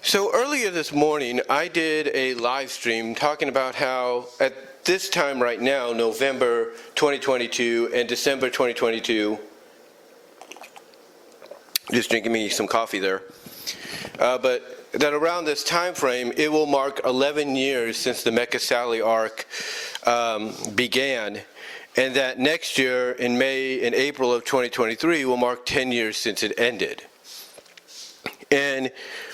So earlier this morning, I did a live stream talking about how at this time right now, November 2022 and December 2022, just drinking me some coffee there, but that around this time frame, it will mark 11 years since the Mecha Sally Arc began, and that next year in May and April of 2023 will mark 10 years since it ended. And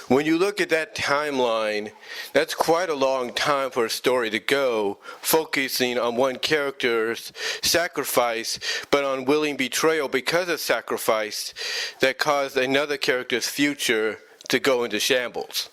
when you look at that timeline, that's quite a long time for a story to go, focusing on one character's sacrifice, but on willing betrayal because of sacrifice that caused another character's future to go into shambles.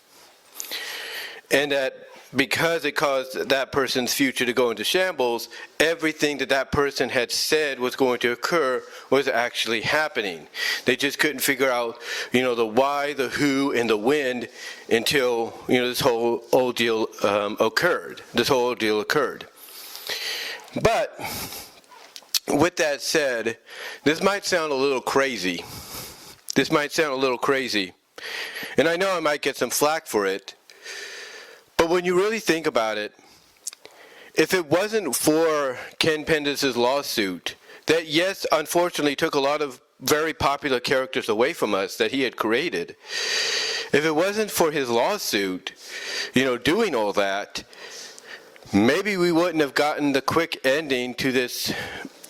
And that because it caused that person's future to go into shambles, everything that that person had said was going to occur was actually happening. They just couldn't figure out, the why, the who, and the when until, this whole ordeal occurred. This whole ordeal occurred. But with that said, this might sound a little crazy. And I know I might get some flack for it. But when you really think about it, if it wasn't for Ken Pendis' lawsuit, that yes, unfortunately took a lot of very popular characters away from us that he had created, if it wasn't for his lawsuit, doing all that, maybe we wouldn't have gotten the quick ending to this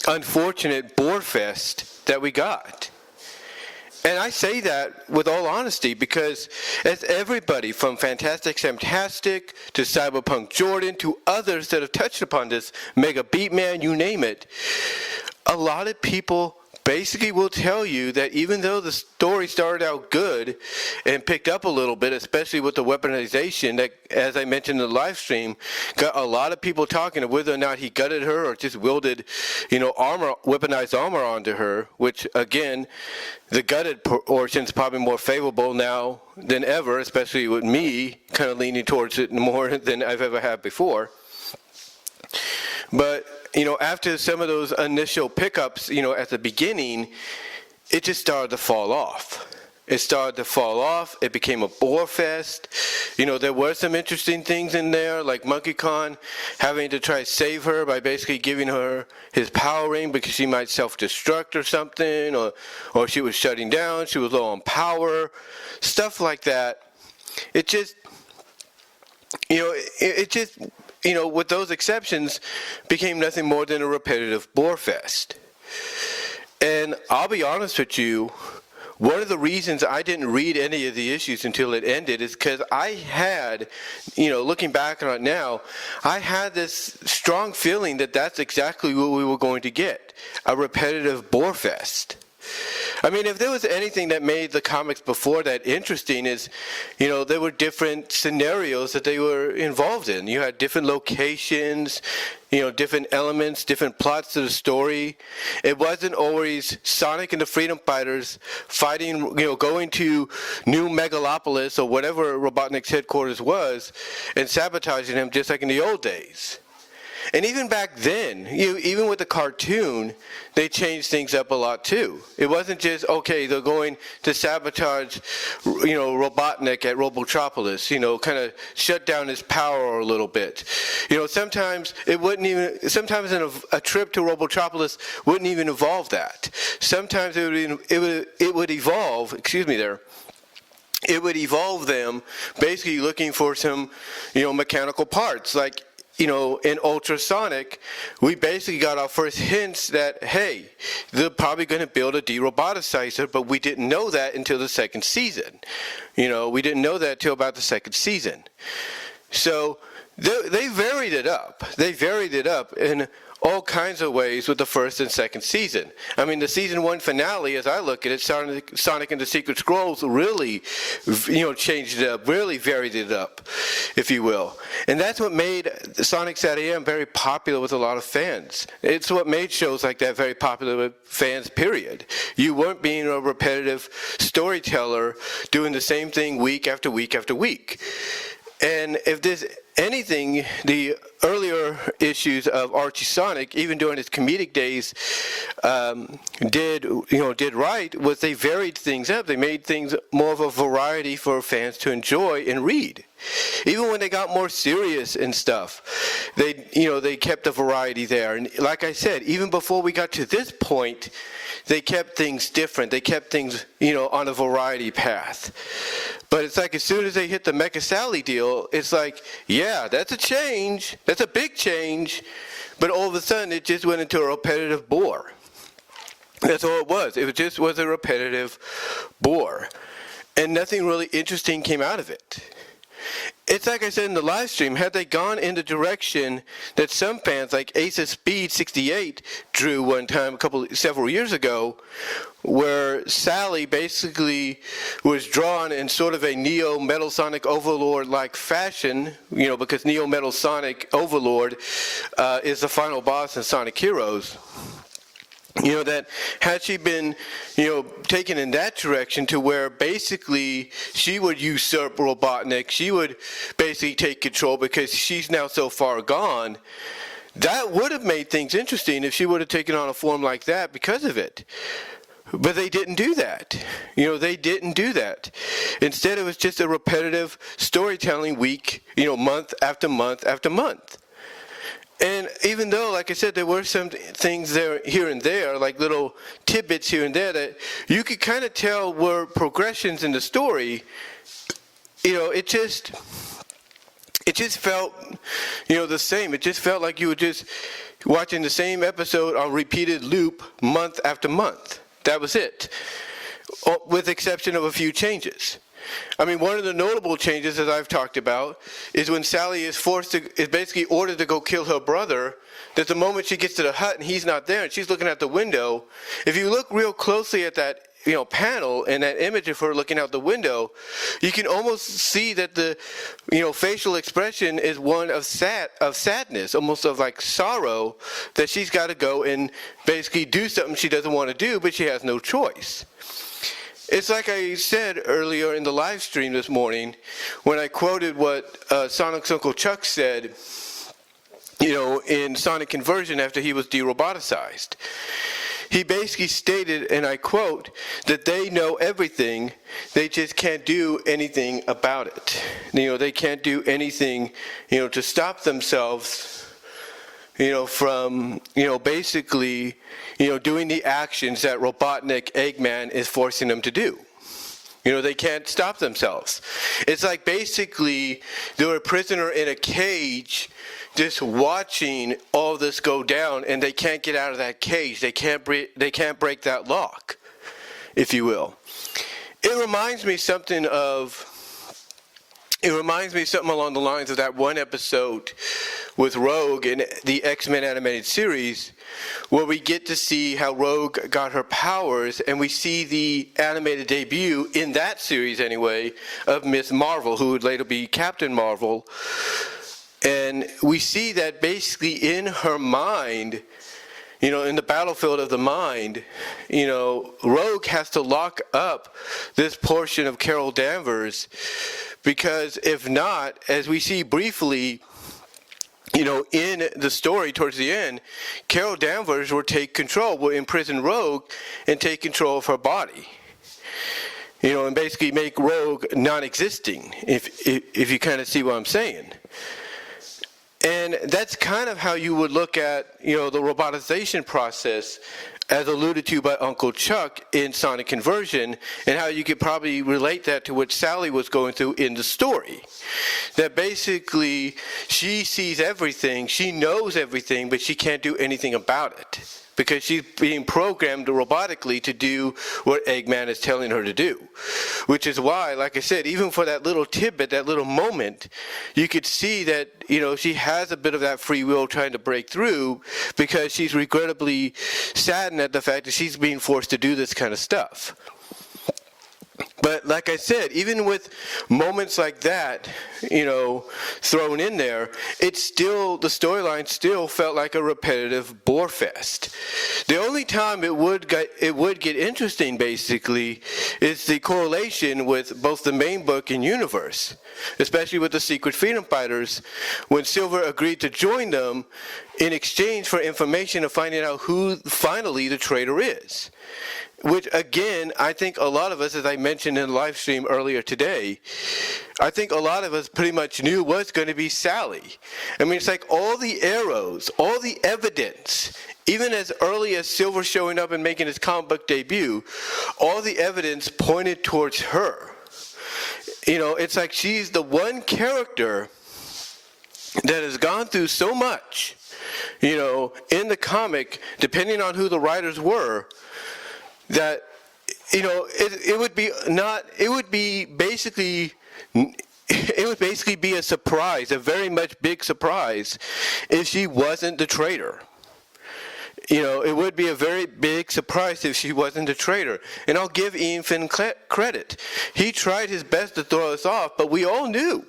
unfortunate borefest that we got. And I say that with all honesty because as everybody from Fantastic Samtastic to Cyberpunk Jordan to others that have touched upon this, Mega Beatman, you name it, a lot of people basically will tell you that even though the story started out good and picked up a little bit, especially with the weaponization that, as I mentioned in the live stream, got a lot of people talking of whether or not he gutted her or just wielded, weaponized armor onto her, which again, the gutted portion is probably more favorable now than ever, especially with me kind of leaning towards it more than I've ever had before. But after some of those initial pickups, at the beginning, it just started to fall off. It became a bore fest. There were some interesting things in there, like Monkey Khan having to try to save her by basically giving her his power ring because she might self-destruct or something, or she was shutting down, she was low on power, stuff like that. It just, with those exceptions, became nothing more than a repetitive bore fest. And I'll be honest with you, one of the reasons I didn't read any of the issues until it ended is because I had, looking back on it now, I had this strong feeling that that's exactly what we were going to get, a repetitive bore fest. I mean, if there was anything that made the comics before that interesting is, there were different scenarios that they were involved in. You had different locations, different elements, different plots to the story. It wasn't always Sonic and the Freedom Fighters fighting, going to New Megalopolis or whatever Robotnik's headquarters was and sabotaging him just like in the old days. And even back then, even with the cartoon, they changed things up a lot too. It wasn't just, okay, they're going to sabotage, Robotnik at Robotropolis, kind of shut down his power a little bit. Sometimes it wouldn't even, sometimes a trip to Robotropolis wouldn't even involve that. Sometimes it would evolve, it would evolve them basically looking for some, mechanical parts, like, in Ultrasonic, we basically got our first hints that, hey, they're probably going to build a de-roboticizer, but we didn't know that until the second season. We didn't know that until about the second season. So they varied it up. In all kinds of ways with the first and second season. I mean, the season 1 finale, as I look at it, Sonic and the Secret Scrolls really, changed it up, really varied it up, if you will. And that's what made Sonic SatAM very popular with a lot of fans. It's what made shows like that very popular with fans, period. You weren't being a repetitive storyteller doing the same thing week after week after week. And if there's anything the earlier issues of Archie Sonic, even during his comedic days, did right was they varied things up. They made things more of a variety for fans to enjoy and read. Even when they got more serious and stuff, they kept the variety there. And like I said, even before we got to this point, they kept things different. They kept things, on a variety path. But it's like as soon as they hit the Mecha Sally deal, it's like, yeah, that's a change. That's a big change. But all of a sudden, it just went into a repetitive bore. That's all it was. It just was a repetitive bore. And nothing really interesting came out of it. It's like I said in the live stream, had they gone in the direction that some fans like Ace of Speed 68 drew one time several years ago, where Sally basically was drawn in sort of a Neo Metal Sonic Overlord-like fashion, because Neo Metal Sonic Overlord is the final boss in Sonic Heroes. That had she been, taken in that direction to where basically she would usurp Robotnik, she would basically take control because she's now so far gone, that would have made things interesting if she would have taken on a form like that because of it. But they didn't do that. They didn't do that. Instead, it was just a repetitive storytelling week, month after month after month. And even though, like I said, there were some things there here and there, like little tidbits here and there that you could kind of tell were progressions in the story, it just felt, the same. It just felt like you were just watching the same episode on repeated loop month after month. That was it, with the exception of a few changes. I mean, one of the notable changes, as I've talked about, is when Sally is basically ordered to go kill her brother, that the moment she gets to the hut and he's not there and she's looking out the window, if you look real closely at that, panel and that image of her looking out the window, you can almost see that the, facial expression is one of sadness, almost of like sorrow, that she's got to go and basically do something she doesn't want to do, but she has no choice. It's like I said earlier in the live stream this morning when I quoted what Sonic's Uncle Chuck said, in Sonic Conversion after he was de-roboticized. He basically stated, and I quote, that they know everything, they just can't do anything about it. They can't do anything, to stop themselves from, basically, doing the actions that Robotnik Eggman is forcing them to do. They can't stop themselves. It's like basically they're a prisoner in a cage just watching all this go down, and they can't get out of that cage. They can't break that lock, if you will. It reminds me something along the lines of that one episode with Rogue in the X-Men animated series, where we get to see how Rogue got her powers, and we see the animated debut, in that series anyway, of Miss Marvel, who would later be Captain Marvel. And we see that basically in her mind, in the battlefield of the mind, Rogue has to lock up this portion of Carol Danvers, because if not, as we see briefly, in the story towards the end, Carol Danvers will imprison Rogue and take control of her body. And basically make Rogue non-existing, if you kind of see what I'm saying. And that's kind of how you would look at, the robotization process, as alluded to by Uncle Chuck in Sonic Conversion, and how you could probably relate that to what Sally was going through in the story. That basically, she sees everything, she knows everything, but she can't do anything about it, because she's being programmed robotically to do what Eggman is telling her to do. Which is why, like I said, even for that little tidbit, that little moment, you could see that, she has a bit of that free will trying to break through, because she's regrettably saddened at the fact that she's being forced to do this kind of stuff. But like I said, even with moments like that, thrown in there, the storyline still felt like a repetitive bore fest. The only time it would get interesting, basically, is the correlation with both the main book and universe, especially with the Secret Freedom Fighters, when Silver agreed to join them in exchange for information of finding out who finally the traitor is. Which, again, I think a lot of us, as I mentioned in the live stream earlier today, I think a lot of us pretty much knew was going to be Sally. I mean, it's like all the arrows, all the evidence, even as early as Silver showing up and making his comic book debut, all the evidence pointed towards her. It's like she's the one character that has gone through so much, in the comic, depending on who the writers were, that it would basically be a surprise, a very much big surprise, if she wasn't the traitor. It would be a very big surprise if she wasn't the traitor. And I'll give Ian Flynn credit. He tried his best to throw us off, but we all knew.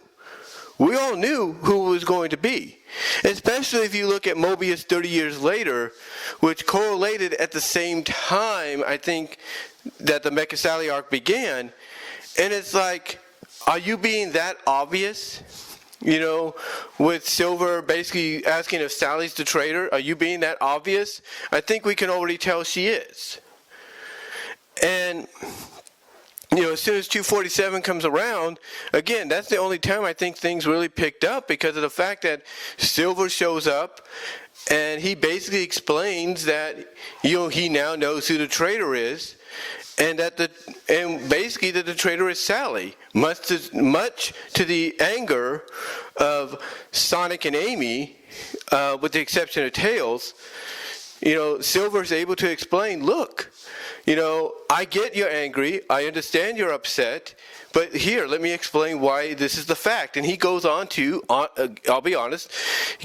We all knew who it was going to be. Especially if you look at Mobius 30 years later, which correlated at the same time, I think, that the Mecha Sally Arc began. And it's like, are you being that obvious? With Silver basically asking if Sally's the traitor, are you being that obvious? I think we can already tell she is. And as soon as 247 comes around, again, that's the only time I think things really picked up, because of the fact that Silver shows up and he basically explains that he now knows who the traitor is, and that basically that the traitor is Sally, much to the anger of Sonic and Amy, with the exception of Tails. Silver's able to explain, look, I get you're angry, I understand you're upset, but here, let me explain why this is the fact. And he goes on to, I'll be honest,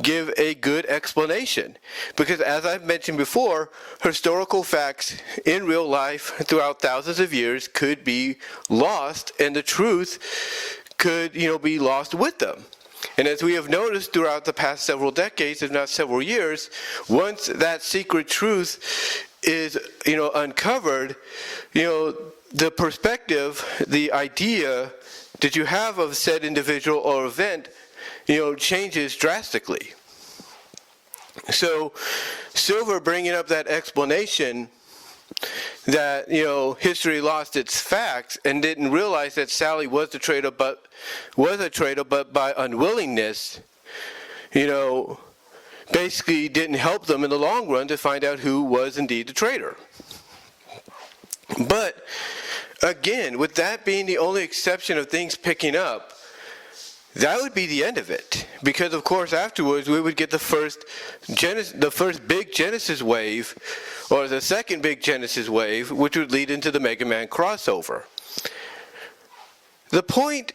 give a good explanation. Because as I've mentioned before, historical facts in real life throughout thousands of years could be lost, and the truth could, be lost with them. And as we have noticed throughout the past several decades, if not several years, once that secret truth is, uncovered, the perspective, the idea that you have of said individual or event, changes drastically. So Silver bringing up that explanation that, history lost its facts and didn't realize that Sally was a traitor, but by unwillingness, basically didn't help them in the long run to find out who was indeed the traitor. But again, with that being the only exception of things picking up, that would be the end of it. Because of course afterwards we would get the first big Genesis wave, or the second big Genesis wave, which would lead into the Mega Man crossover. The point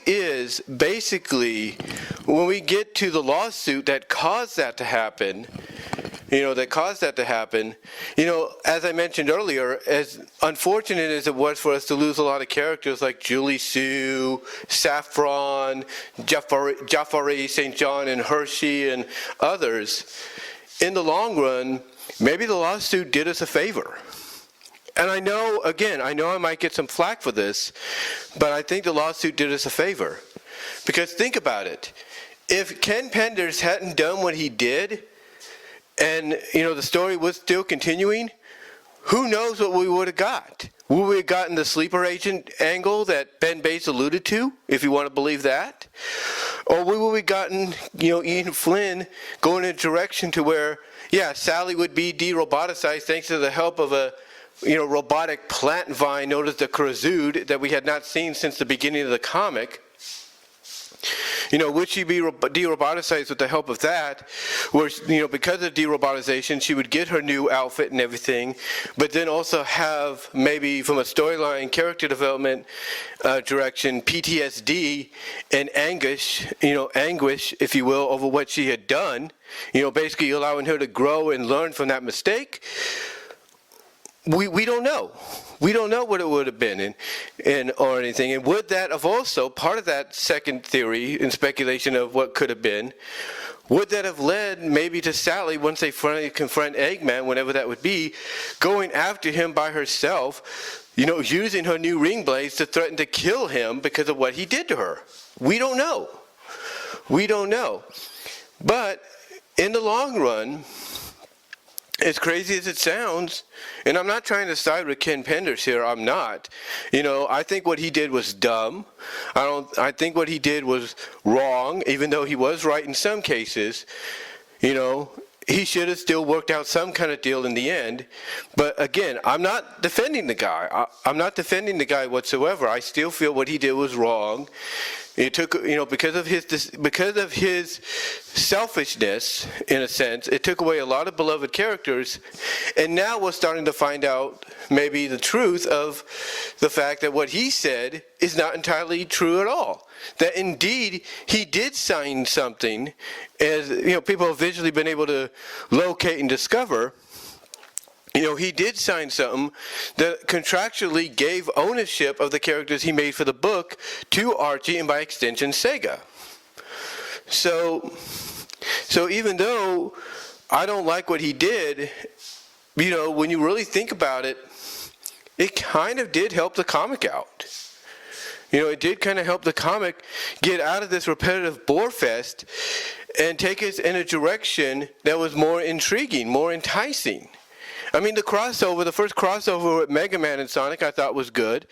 is, basically, when we get to the lawsuit that caused that to happen, as I mentioned earlier, as unfortunate as it was for us to lose a lot of characters like Julie Sue, Saffron, Jafari, St. John, and Hershey, and others, in the long run, maybe the lawsuit did us a favor. And I know I might get some flack for this, but I think the lawsuit did us a favor. Because think about it. If Ken Penders hadn't done what he did, and, the story was still continuing, who knows what we would have got? Would we have gotten the sleeper agent angle that Ben Bates alluded to, if you want to believe that? Or would we have gotten, Ian Flynn going in a direction to where, Sally would be de-roboticized thanks to the help of a robotic plant vine known as the Krazood that we had not seen since the beginning of the comic. Would she be de-roboticized with the help of that? Where, because of de-robotization, she would get her new outfit and everything, but then also have maybe from a storyline character development direction, PTSD and anguish, if you will, over what she had done, basically allowing her to grow and learn from that mistake. We don't know. We don't know what it would have been or anything. And would that have also, part of that second theory and speculation of what could have been, would that have led maybe to Sally, once they finally confront Eggman, whenever that would be, going after him by herself, using her new ring blades to threaten to kill him because of what he did to her? We don't know. We don't know. But in the long run, as crazy as it sounds, and I'm not trying to side with Ken Penders here, I'm not. I think what he did was dumb. I think what he did was wrong, even though he was right in some cases. He should have still worked out some kind of deal in the end. But again, I'm not defending the guy. I'm not defending the guy whatsoever. I still feel what he did was wrong. It took, because of his selfishness, in a sense, it took away a lot of beloved characters. And now we're starting to find out maybe the truth of the fact that what he said is not entirely true at all. That indeed he did sign something, as people have visually been able to locate and discover. He did sign something that contractually gave ownership of the characters he made for the book to Archie and by extension Sega. So even though I don't like what he did, when you really think about it, it kind of did help the comic out. It did kind of help the comic get out of this repetitive borefest and take us in a direction that was more intriguing, more enticing. I mean, the first crossover with Mega Man and Sonic, I thought was good.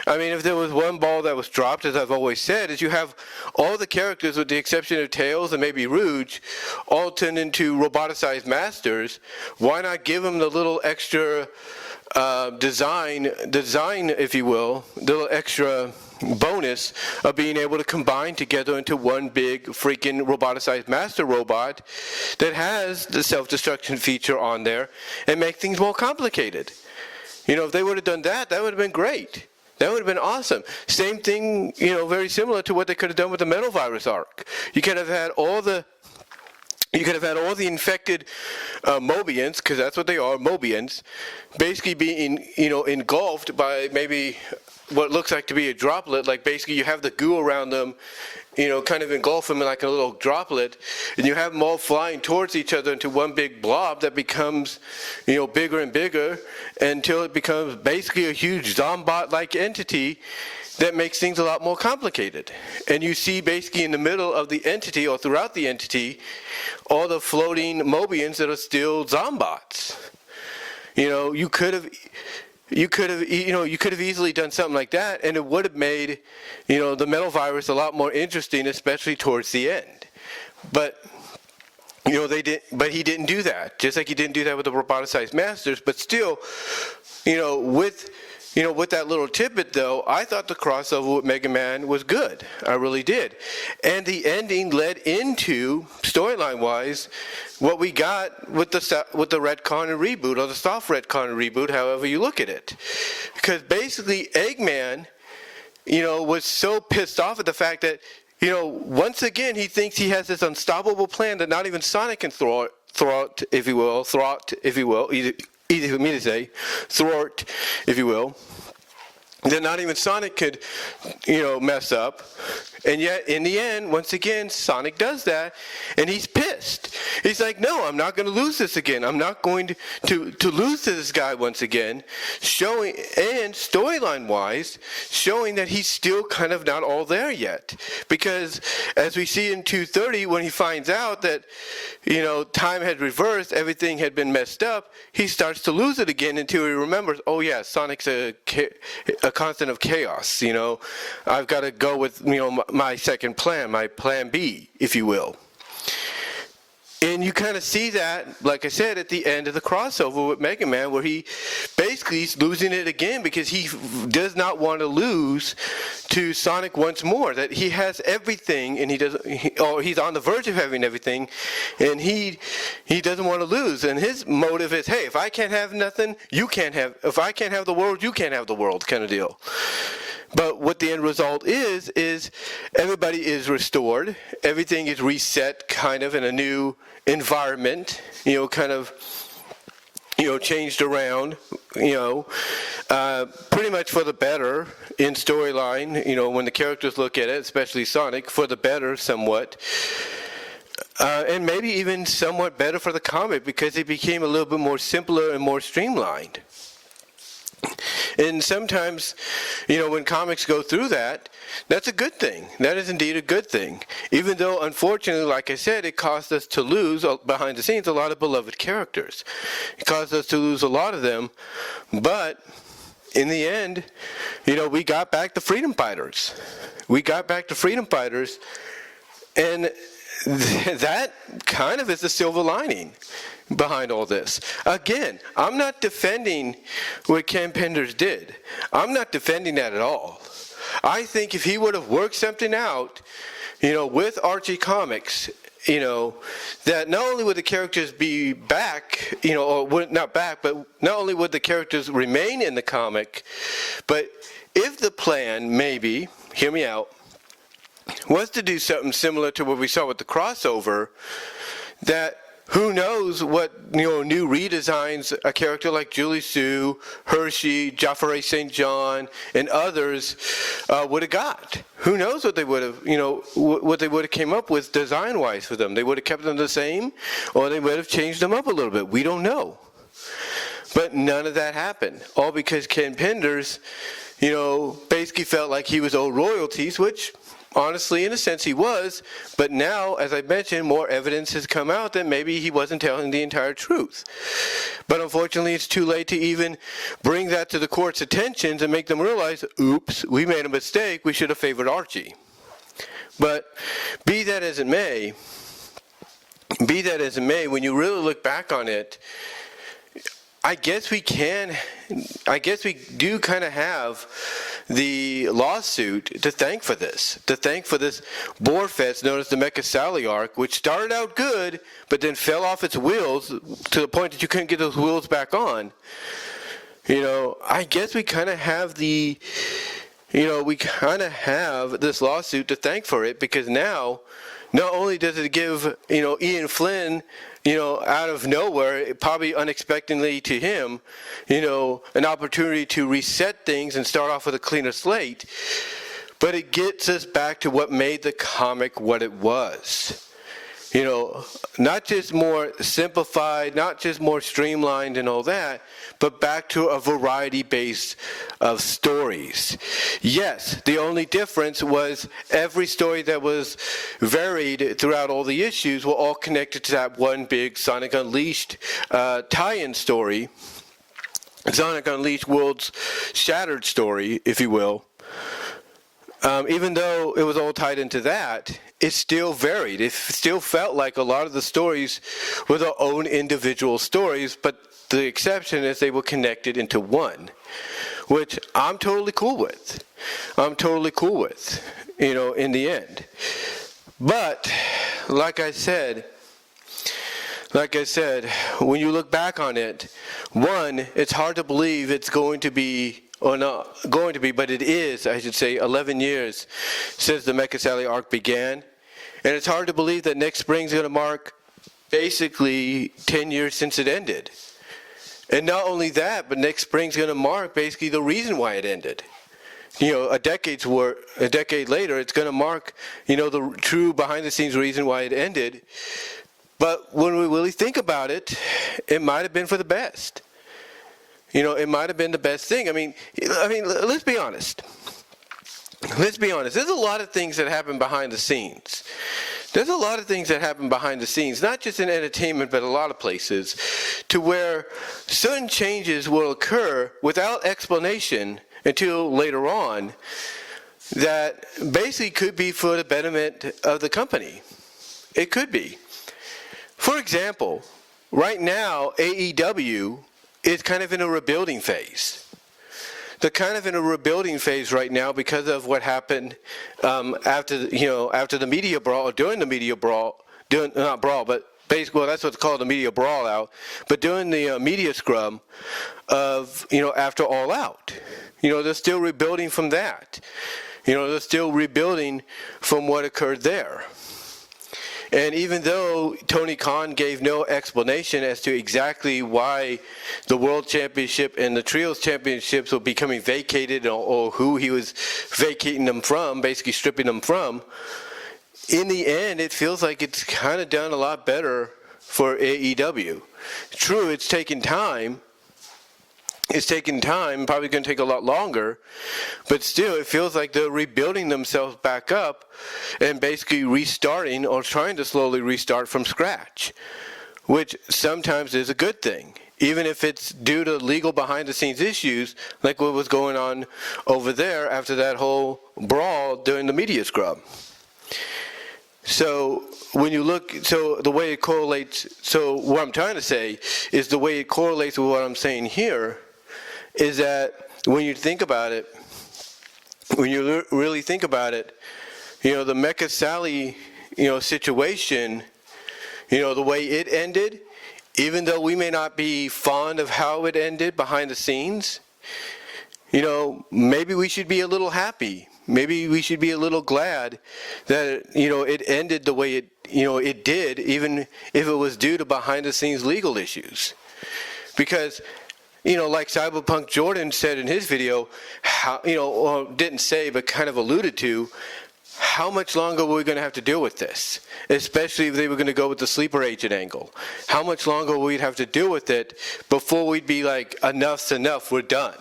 I mean, if there was one ball that was dropped, as I've always said, is you have all the characters, with the exception of Tails and maybe Rouge, all turned into roboticized masters. Why not give them the little extra design, if you will, the little extra bonus of being able to combine together into one big freaking roboticized master robot that has the self-destruction feature on there and make things more complicated. If they would have done that, that would have been great. That would have been awesome. Same thing, very similar to what they could have done with the Metal Virus arc. You could have had all the infected Mobians, because that's what they are, Mobians, basically being, engulfed by maybe what looks like to be a droplet. Like basically you have the goo around them, kind of engulf them in like a little droplet, and you have them all flying towards each other into one big blob that becomes, bigger and bigger until it becomes basically a huge Zombot-like entity that makes things a lot more complicated. And you see basically in the middle of the entity or throughout the entity all the floating Mobians that are still Zombots. You could have easily done something like that, and it would have made, the Metal Virus a lot more interesting, especially towards the end. But but he didn't do that. Just like he didn't do that with the roboticized masters. But still, with that little tidbit, though, I thought the crossover with Mega Man was good. I really did. And the ending led into, storyline-wise, what we got with the retcon and reboot, or the soft retcon and reboot, however you look at it. Because basically, Eggman, was so pissed off at the fact that, once again, he thinks he has this unstoppable plan that not even Sonic can thwart, if you will, easy for me to say, thwart, if you will, that not even Sonic could, mess up. And yet, in the end, once again, Sonic does that, and he's pissed. He's like, no, I'm not going to lose this again. I'm not going to lose to this guy once again, showing, and storyline-wise, showing that he's still kind of not all there yet. Because, as we see in 230, when he finds out that, time had reversed, everything had been messed up, he starts to lose it again until he remembers, oh yeah, Sonic's a constant of chaos, I've got to go with, my second plan, my plan B, if you will. And you kind of see that, like I said, at the end of the crossover with Mega Man, where he basically is losing it again because he does not want to lose to Sonic once more. That he has everything, and he's on the verge of having everything, and he doesn't want to lose. And his motive is, hey, if I can't have nothing, you can't have. If I can't have the world, you can't have the world, kind of deal. But what the end result is everybody is restored. Everything is reset kind of in a new environment, kind of changed around, pretty much for the better in storyline, when the characters look at it, especially Sonic, for the better somewhat. And maybe even somewhat better for the comic because it became a little bit more simpler and more streamlined. And sometimes, when comics go through that, that's a good thing. That is indeed a good thing. Even though, unfortunately, like I said, it caused us to lose, behind the scenes, a lot of beloved characters. It caused us to lose a lot of them. But in the end, we got back the freedom fighters. And that kind of is the silver lining behind all this. Again, I'm not defending what Ken Penders did. I'm not defending that at all. I think if he would have worked something out, with Archie Comics, that not only would the characters be back, or not back, but not only would the characters remain in the comic, but if the plan, maybe, hear me out, was to do something similar to what we saw with the crossover, that who knows what new redesigns a character like Julie Sue, Hershey, Jafare St. John, and others would have got. Who knows what they would have, what they would have came up with design-wise for them. They would have kept them the same, or they would have changed them up a little bit. We don't know. But none of that happened. All because Ken Penders, basically felt like he was owed royalties, which honestly, in a sense, he was, but now, as I mentioned, more evidence has come out that maybe he wasn't telling the entire truth. But unfortunately, it's too late to even bring that to the court's attention and make them realize, oops, we made a mistake, we should have favored Archie. But be that as it may, when you really look back on it, I guess we do kind of have the lawsuit to thank for this borefest known as the Mecha Sally Arc, which started out good, but then fell off its wheels to the point that you couldn't get those wheels back on. I guess we kind of have this lawsuit to thank for it, because now, not only does it give, Ian Flynn, out of nowhere, probably unexpectedly to him, an opportunity to reset things and start off with a cleaner slate, but it gets us back to what made the comic what it was. Not just more simplified, not just more streamlined and all that, but back to a variety base of stories. Yes, the only difference was every story that was varied throughout all the issues were all connected to that one big Sonic Unleashed tie-in story, Sonic Unleashed Worlds Shattered story, if you will. Even though it was all tied into that, it still varied. It still felt like a lot of the stories were their own individual stories, but the exception is they were connected into one, which I'm totally cool with. In the end. But, like I said, when you look back on it, one, it's hard to believe it's going to be, or not going to be, but it is, I should say, 11 years since the Mecha Sally Arc began. And it's hard to believe that next spring's going to mark basically 10 years since it ended. And not only that, but next spring's going to mark basically the reason why it ended. A decade later, it's going to mark, the true behind-the-scenes reason why it ended. But when we really think about it, it might have been for the best. It might have been the best thing. I mean, let's be honest. There's a lot of things that happen behind the scenes. Not just in entertainment, but a lot of places, to where certain changes will occur without explanation until later on, that basically could be for the betterment of the company. It could be. For example, right now, AEW is kind of in a rebuilding phase. They're kind of in a rebuilding phase right now because of what happened after the media brawl, or during the media brawl, not brawl, but basically, well, that's what's called the media brawl out, but during the media scrum of, after All Out. They're still rebuilding from that. They're still rebuilding from what occurred there. And even though Tony Khan gave no explanation as to exactly why the World Championship and the Trios Championships were becoming vacated, or who he was vacating them from, basically stripping them from, in the end, it feels like it's kind of done a lot better for AEW. True, it's taken time. It's taken time, probably going to take a lot longer, but still it feels like they're rebuilding themselves back up and basically restarting or trying to slowly restart from scratch, which sometimes is a good thing, even if it's due to legal behind-the-scenes issues like what was going on over there after that whole brawl during the media scrub. So when you look, so the way it correlates, so what I'm trying to say is the way it correlates with what I'm saying here is that when you think about it, when you really think about it, the Mecha Sally, situation, the way it ended, even though we may not be fond of how it ended behind the scenes, maybe we should be a little happy. Maybe we should be a little glad that, it ended the way it did, even if it was due to behind the scenes legal issues. Because like Cyberpunk Jordan said in his video, or didn't say, but kind of alluded to, how much longer were we going to have to deal with this? Especially if they were going to go with the sleeper agent angle. How much longer we'd have to deal with it before we'd be like, enough's enough, we're done.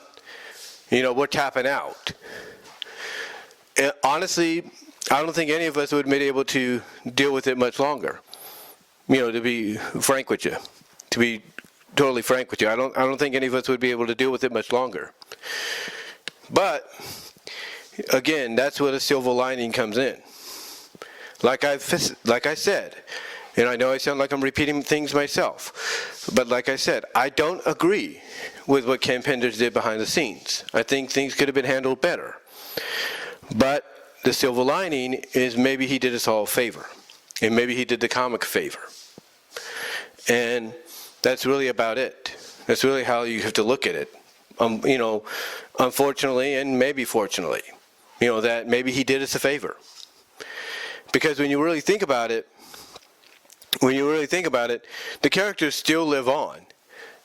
We're tapping out. And honestly, I don't think any of us would have been able to deal with it much longer. To be frank with you. To be totally frank with you, I don't think any of us would be able to deal with it much longer. But again, that's where the silver lining comes in. Like I said, and I know I sound like I'm repeating things myself, but like I said, I don't agree with what Ken Penders did behind the scenes. I think things could have been handled better. But the silver lining is maybe he did us all a favor, and maybe he did the comic a favor. And that's really about it. That's really how you have to look at it. Unfortunately, and maybe fortunately, that maybe he did us a favor. Because when you really think about it, the characters still live on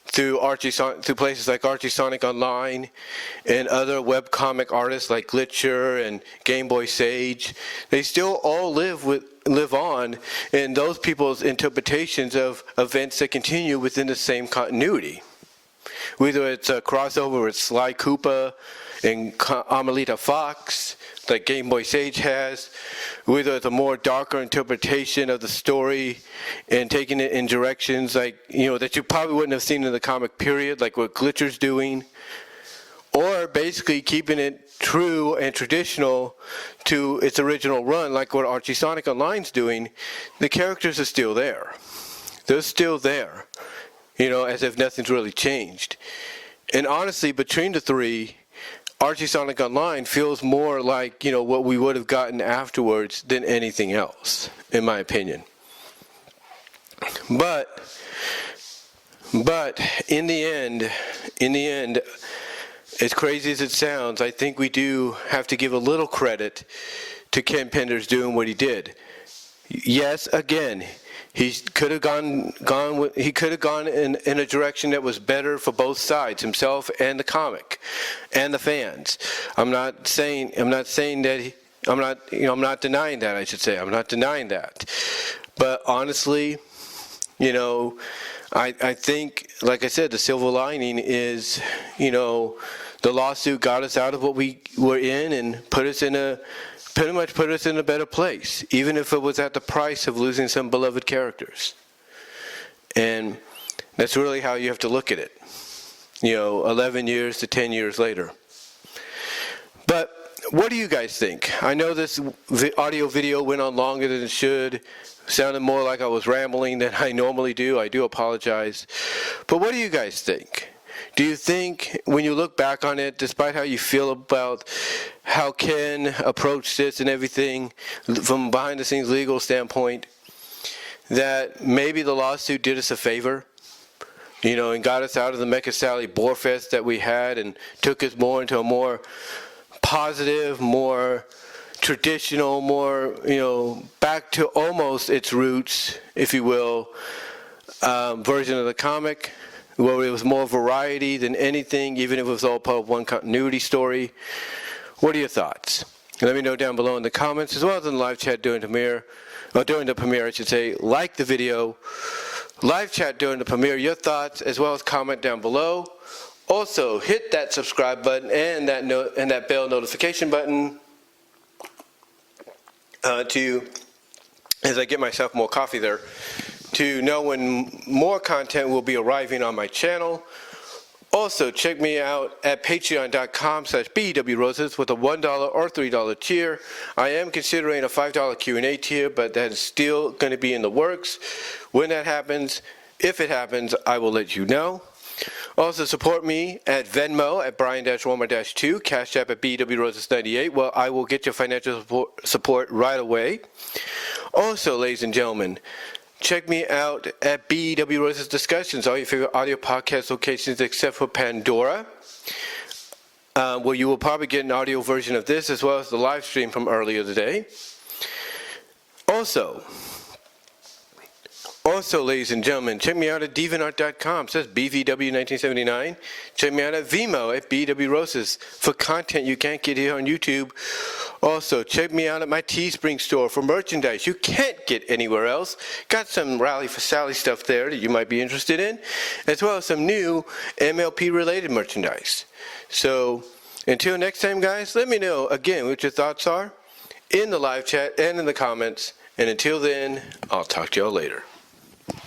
through places like Archie Sonic Online and other webcomic artists like Glitcher and Game Boy Sage. They still all live on in those people's interpretations of events that continue within the same continuity. Whether it's a crossover with Sly Koopa and Amelita Fox, like Game Boy Sage has, whether it's a more darker interpretation of the story and taking it in directions like, that you probably wouldn't have seen in the comic period, like what Glitcher's doing, or basically keeping it true and traditional to its original run, like what Archie Sonic Online's doing. The characters are still there. They're still there, as if nothing's really changed. And honestly, between the three, Archie Sonic Online feels more like, what we would have gotten afterwards than anything else, in my opinion. But in the end, as crazy as it sounds, I think we do have to give a little credit to Ken Penders doing what he did. Yes, again, he could have gone in a direction that was better for both sides, himself and the comic and the fans. I'm not denying that, I should say. I'm not denying that. But honestly, I think, like I said, the silver lining is, the lawsuit got us out of what we were in and pretty much put us in a better place, even if it was at the price of losing some beloved characters. And that's really how you have to look at it, 11 years to 10 years later. But what do you guys think? I know this audio video went on longer than it should. Sounded more like I was rambling than I normally do. I do apologize. But what do you guys think? Do you think, when you look back on it, despite how you feel about how Ken approached this and everything, from a behind-the-scenes legal standpoint, that maybe the lawsuit did us a favor, and got us out of the Mecha Sally borefest that we had and took us more into a more positive, more traditional, more, back to almost its roots, if you will, version of the comic, where it was more variety than anything, even if it was all part of one continuity story. What are your thoughts? Let me know down below in the comments, as well as in the live chat during the premiere, I should say. Like the video, live chat during the premiere, your thoughts, as well as comment down below. Also, hit that subscribe button and that bell notification button as I get myself more coffee there, to know when more content will be arriving on my channel. Also, check me out at patreon.com/BWRoses with a $1 or $3 tier. I am considering a $5 Q&A tier, but that is still going to be in the works. When that happens, if it happens, I will let you know. Also, support me at Venmo at Brian-Warmer-2, Cash App at BWRoses98. Well, I will get your financial support right away. Also, ladies and gentlemen, check me out at BW Roses Discussions, all your favorite audio podcast locations except for Pandora, where you will probably get an audio version of this as well as the live stream from earlier today. Also, ladies and gentlemen, check me out at deviantart.com. It says BVW1979. Check me out at VENMO at BW Roses for content you can't get here on YouTube. Also, check me out at my Teespring store for merchandise you can't get anywhere else. Got some Rally for Sally stuff there that you might be interested in, as well as some new MLP-related merchandise. So, until next time, guys, let me know again what your thoughts are in the live chat and in the comments. And until then, I'll talk to y'all later.